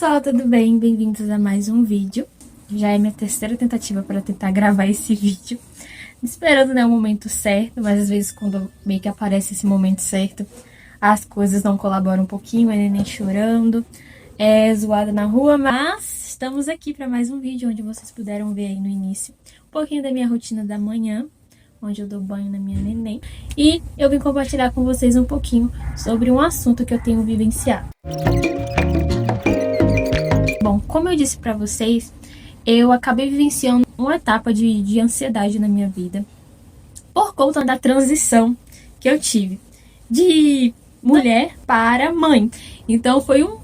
pessoal, tudo bem? Bem-vindos a mais um vídeo. Já é minha terceira tentativa para tentar gravar esse vídeo. Esperando, né, o momento certo, mas às vezes quando meio que aparece esse momento certo, as coisas não colaboram um pouquinho, a neném chorando, zoada na rua, mas estamos aqui para mais um vídeo onde vocês puderam ver aí no início um pouquinho da minha rotina da manhã, onde eu dou banho na minha neném. E eu vim compartilhar com vocês um pouquinho sobre um assunto que eu tenho vivenciado. Bom, como eu disse pra vocês, eu acabei vivenciando uma etapa de ansiedade na minha vida por conta da transição que eu tive de mulher para mãe. Então foi um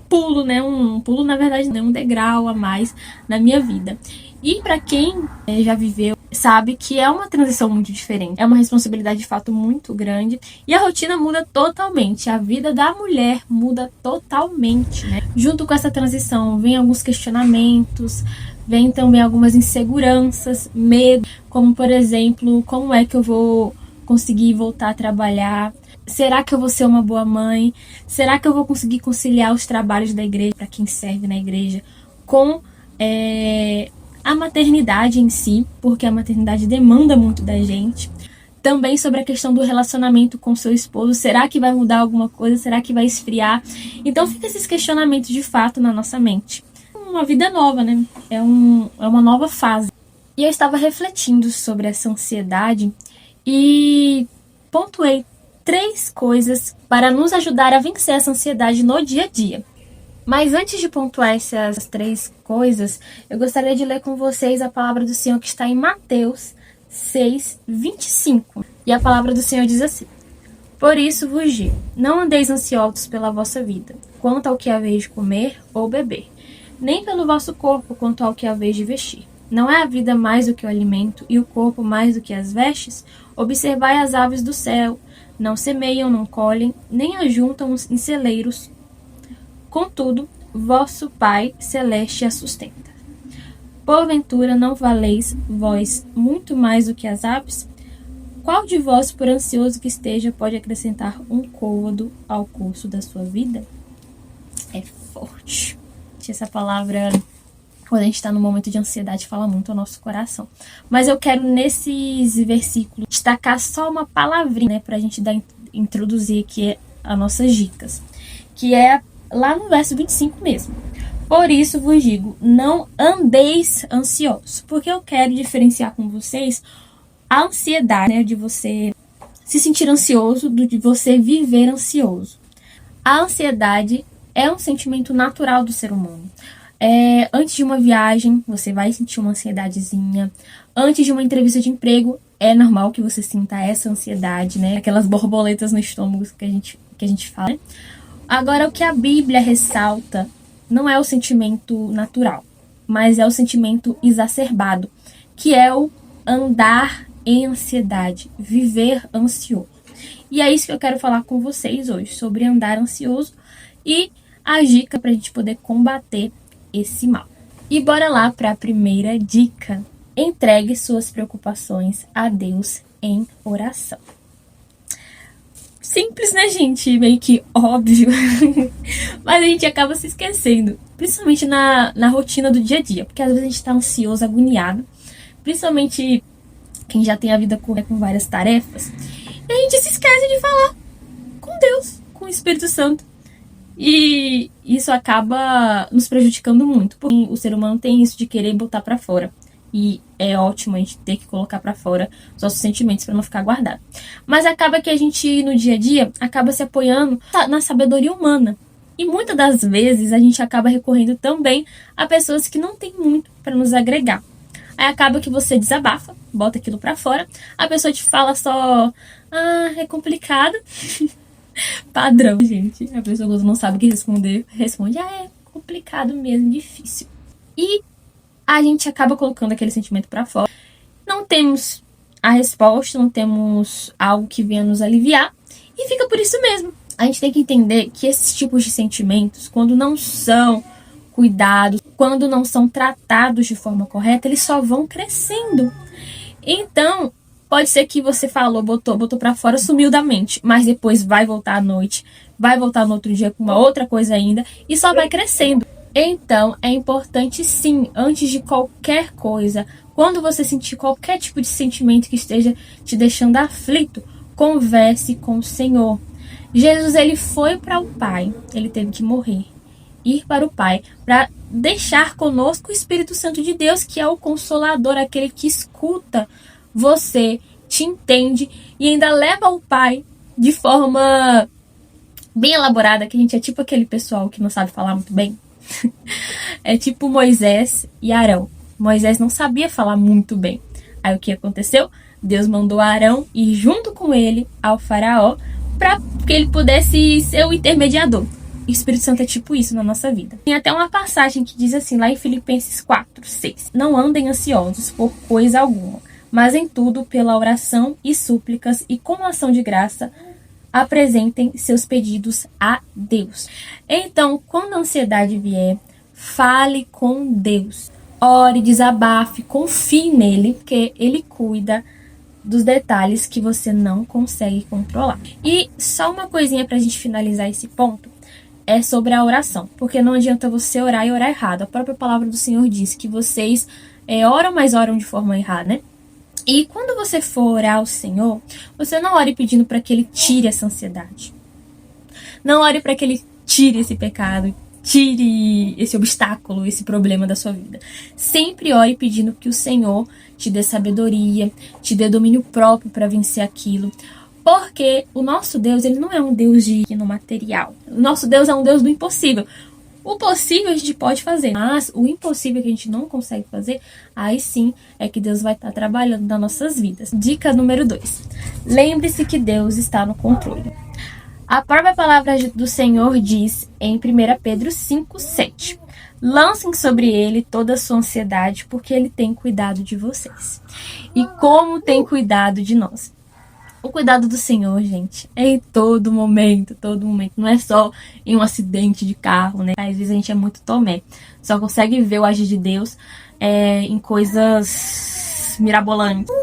pulo, né? Um pulo, na verdade, um degrau a mais na minha vida. E pra quem já viveu, sabe que é uma transição muito diferente. É uma responsabilidade de fato muito grande. E a rotina muda totalmente. A vida da mulher muda totalmente, né? Junto com essa transição, vem alguns questionamentos, vem também algumas inseguranças, medo, como por exemplo, como é que eu vou conseguir voltar a trabalhar? Será que eu vou ser uma boa mãe? Será que eu vou conseguir conciliar os trabalhos da igreja, para quem serve na igreja, com a maternidade em si, porque a maternidade demanda muito da gente. Também sobre a questão do relacionamento com seu esposo. Será que vai mudar alguma coisa? Será que vai esfriar? Então fica esses questionamentos de fato na nossa mente. Uma vida nova, né? É uma nova fase. E eu estava refletindo sobre essa ansiedade e pontuei 3 coisas para nos ajudar a vencer essa ansiedade no dia a dia. Mas antes de pontuar essas 3 coisas, eu gostaria de ler com vocês a palavra do Senhor que está em Mateus 6:25. E a palavra do Senhor diz assim: Por isso vos digo, não andeis ansiosos pela vossa vida, quanto ao que haveis de comer ou beber, nem pelo vosso corpo, quanto ao que haveis de vestir. Não é a vida mais do que o alimento, e o corpo mais do que as vestes? Observai as aves do céu, não semeiam, não colhem, nem ajuntam em celeiros. Contudo, vosso Pai Celeste a sustenta. Porventura não valeis vós muito mais do que as aves? Qual de vós, por ansioso que esteja, pode acrescentar um côvado ao curso da sua vida? É forte. Essa palavra, quando a gente está no momento de ansiedade, fala muito ao nosso coração. Mas eu quero, nesses versículos, destacar só uma palavrinha, né, para a gente introduzir aqui as nossas dicas, que é lá no verso 25 mesmo. Por isso vos digo, não andeis ansiosos. Porque eu quero diferenciar com vocês a ansiedade, né, de você se sentir ansioso, de você viver ansioso. A ansiedade é um sentimento natural do ser humano. Antes de uma viagem, você vai sentir uma ansiedadezinha. Antes de uma entrevista de emprego, é normal que você sinta essa ansiedade, né? Aquelas borboletas no estômago que a gente fala, né? Agora, o que a Bíblia ressalta não é o sentimento natural, mas é o sentimento exacerbado, que é o andar em ansiedade, viver ansioso. E é isso que eu quero falar com vocês hoje, sobre andar ansioso e a dica para a gente poder combater esse mal. E bora lá para a primeira dica. Entregue suas preocupações a Deus em oração. Simples, né, gente? Meio que óbvio. Mas a gente acaba se esquecendo. Principalmente na rotina do dia a dia. Porque às vezes a gente tá ansioso, agoniado. Principalmente quem já tem a vida correta com várias tarefas. E a gente se esquece de falar com Deus, com o Espírito Santo. E isso acaba nos prejudicando muito. Porque o ser humano tem isso de querer botar pra fora. E é ótimo a gente ter que colocar pra fora os nossos sentimentos para não ficar guardado. Mas acaba que a gente, no dia a dia, acaba se apoiando na sabedoria humana. E muitas das vezes a gente acaba recorrendo também a pessoas que não têm muito para nos agregar. Aí acaba que você desabafa, bota aquilo pra fora, a pessoa te fala só, é complicado. Padrão, gente. A pessoa, quando não sabe o que responder, responde, é complicado mesmo, difícil. E a gente acaba colocando aquele sentimento pra fora. Não temos a resposta, não temos algo que venha nos aliviar. E fica por isso mesmo. A gente tem que entender que esses tipos de sentimentos, quando não são cuidados, quando não são tratados de forma correta, eles só vão crescendo. Então, pode ser que você falou, botou pra fora, sumiu da mente. Mas depois vai voltar à noite, vai voltar no outro dia com uma outra coisa ainda. E só vai crescendo. Então, é importante sim, antes de qualquer coisa, quando você sentir qualquer tipo de sentimento que esteja te deixando aflito, converse com o Senhor. Jesus, ele foi para o Pai, ele teve que morrer, ir para o Pai, para deixar conosco o Espírito Santo de Deus, que é o Consolador, aquele que escuta você, te entende e ainda leva ao Pai de forma bem elaborada, que a gente é tipo aquele pessoal que não sabe falar muito bem. É tipo Moisés e Arão. Moisés não sabia falar muito bem. Aí o que aconteceu? Deus mandou Arão ir junto com ele ao faraó para que ele pudesse ser o intermediador. O Espírito Santo é tipo isso na nossa vida. Tem até uma passagem que diz assim, lá em Filipenses 4:6. Não andem ansiosos por coisa alguma, mas em tudo, pela oração e súplicas e com ação de graça, apresentem seus pedidos a Deus. Então, quando a ansiedade vier, fale com Deus. Ore, desabafe, confie nele, porque ele cuida dos detalhes que você não consegue controlar. E só uma coisinha pra gente finalizar esse ponto, é sobre a oração. Porque não adianta você orar e orar errado. A própria palavra do Senhor diz que vocês oram, mas oram de forma errada, né? E quando você for orar ao Senhor, você não ore pedindo para que Ele tire essa ansiedade. Não ore para que Ele tire esse pecado, tire esse obstáculo, esse problema da sua vida. Sempre ore pedindo que o Senhor te dê sabedoria, te dê domínio próprio para vencer aquilo. Porque o nosso Deus, ele não é um Deus no material. O nosso Deus é um Deus do impossível. O possível a gente pode fazer, mas o impossível que a gente não consegue fazer, aí sim é que Deus vai estar trabalhando nas nossas vidas. Dica número 2. Lembre-se que Deus está no controle. A própria palavra do Senhor diz em 1 Pedro 5:7. Lancem sobre ele toda a sua ansiedade, porque ele tem cuidado de vocês. E como tem cuidado de nós? O cuidado do Senhor, gente, é em todo momento, todo momento. Não é só em um acidente de carro, né? Às vezes a gente é muito tomé. Só consegue ver o agir de Deus em coisas mirabolantes.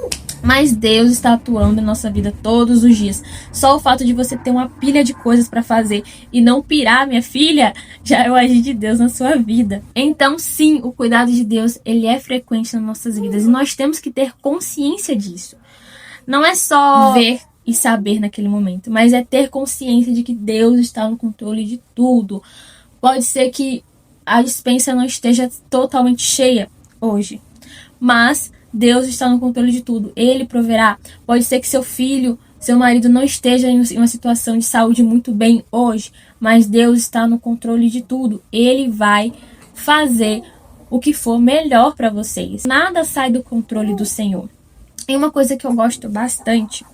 Mas Deus está atuando em nossa vida todos os dias. Só o fato de você ter uma pilha de coisas para fazer e não pirar, minha filha, já é o agir de Deus na sua vida. Então, sim, o cuidado de Deus, ele é frequente nas nossas vidas. E nós temos que ter consciência disso. Não é só ver e saber naquele momento, mas é ter consciência de que Deus está no controle de tudo. Pode ser que a despensa não esteja totalmente cheia hoje, mas Deus está no controle de tudo. Ele proverá. Pode ser que seu filho, seu marido não esteja em uma situação de saúde muito bem hoje, mas Deus está no controle de tudo. Ele vai fazer o que for melhor para vocês. Nada sai do controle do Senhor. E uma coisa que eu gosto bastante,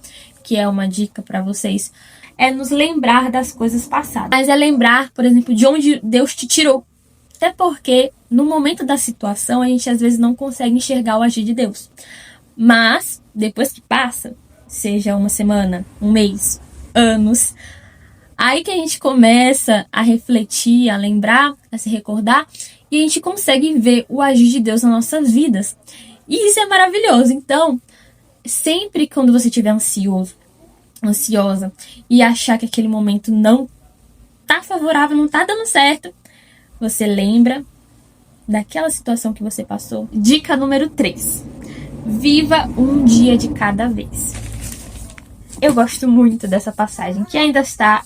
que é uma dica para vocês, é nos lembrar das coisas passadas. Mas é lembrar, por exemplo, de onde Deus te tirou. Até porque, no momento da situação, a gente às vezes não consegue enxergar o agir de Deus. Mas, depois que passa, seja uma semana, um mês, anos, aí que a gente começa a refletir, a lembrar, a se recordar, e a gente consegue ver o agir de Deus nas nossas vidas. E isso é maravilhoso. Então, sempre quando você estiver ansiosa e achar que aquele momento não tá favorável, não tá dando certo, você lembra daquela situação que você passou. Dica número 3. Viva um dia de cada vez. Eu gosto muito dessa passagem, que ainda está...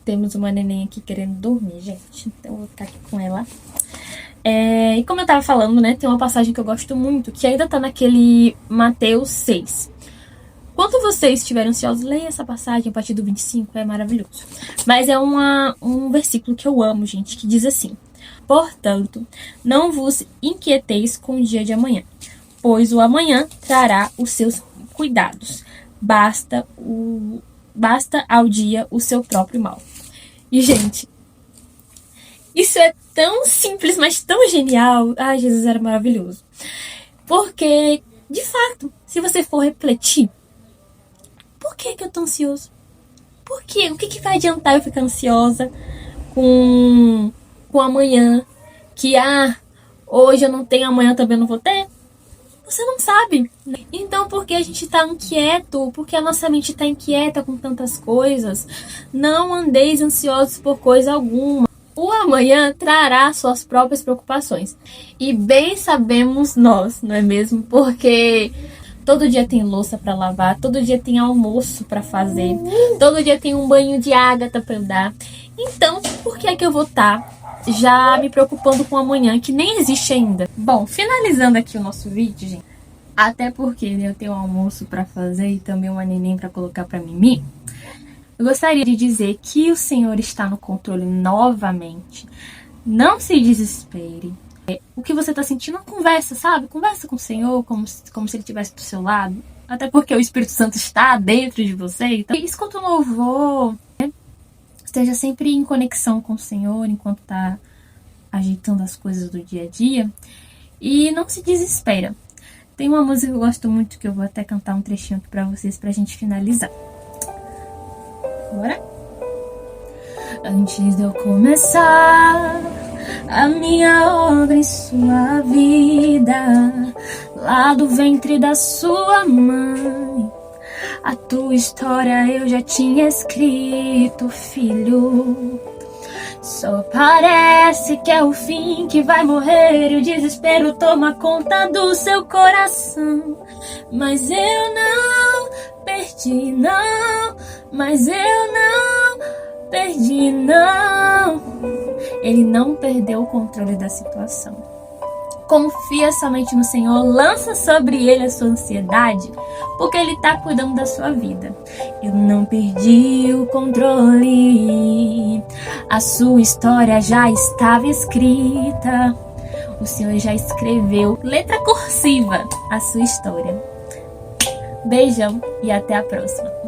Temos uma neném aqui querendo dormir, gente. Então eu vou ficar aqui com ela. E como eu tava falando, né, tem uma passagem que eu gosto muito, que ainda tá naquele Mateus 6. Quando vocês estiverem ansiosos, leia essa passagem a partir do 25, é maravilhoso. Mas é um versículo que eu amo, gente, que diz assim: portanto, não vos inquieteis com o dia de amanhã, pois o amanhã trará os seus cuidados. Basta ao dia o seu próprio mal. E, gente, isso é tão simples, mas tão genial. Ai, Jesus, era maravilhoso. Porque, de fato, se você for refletir, por que eu tô ansioso? Por quê? O que vai adiantar eu ficar ansiosa com amanhã? Que, hoje eu não tenho, amanhã também não vou ter? Você não sabe. Então, porque a gente está inquieto, porque a nossa mente está inquieta com tantas coisas, não andeis ansiosos por coisa alguma. O amanhã trará suas próprias preocupações. E bem sabemos nós, não é mesmo? Porque todo dia tem louça para lavar, todo dia tem almoço para fazer, todo dia tem um banho de Ágata para eu dar. Então, por que é que eu vou estar já me preocupando com amanhã, que nem existe ainda? Bom, finalizando aqui o nosso vídeo, gente, até porque eu tenho um almoço para fazer e também uma neném para colocar para mim. Eu gostaria de dizer que o Senhor está no controle novamente. Não se desespere. O que você está sentindo, conversa, sabe? Conversa com o Senhor como se Ele estivesse do seu lado. Até porque o Espírito Santo está dentro de você. Então, escuta o louvor. Esteja sempre em conexão com o Senhor enquanto está ajeitando as coisas do dia a dia. E não se desespera. Tem uma música que eu gosto muito, que eu vou até cantar um trechinho aqui pra vocês, pra gente finalizar. Bora? Antes de eu começar a minha obra em sua vida, lá do ventre da sua mãe, a tua história eu já tinha escrito, filho. Só parece que é o fim, que vai morrer e o desespero toma conta do seu coração. Mas eu não perdi, não. Mas eu não perdi, não. Ele não perdeu o controle da situação. Confia somente no Senhor, lança sobre Ele a sua ansiedade, porque Ele está cuidando da sua vida. Eu não perdi o controle, a sua história já estava escrita. O Senhor já escreveu, letra cursiva, a sua história. Beijão e até a próxima.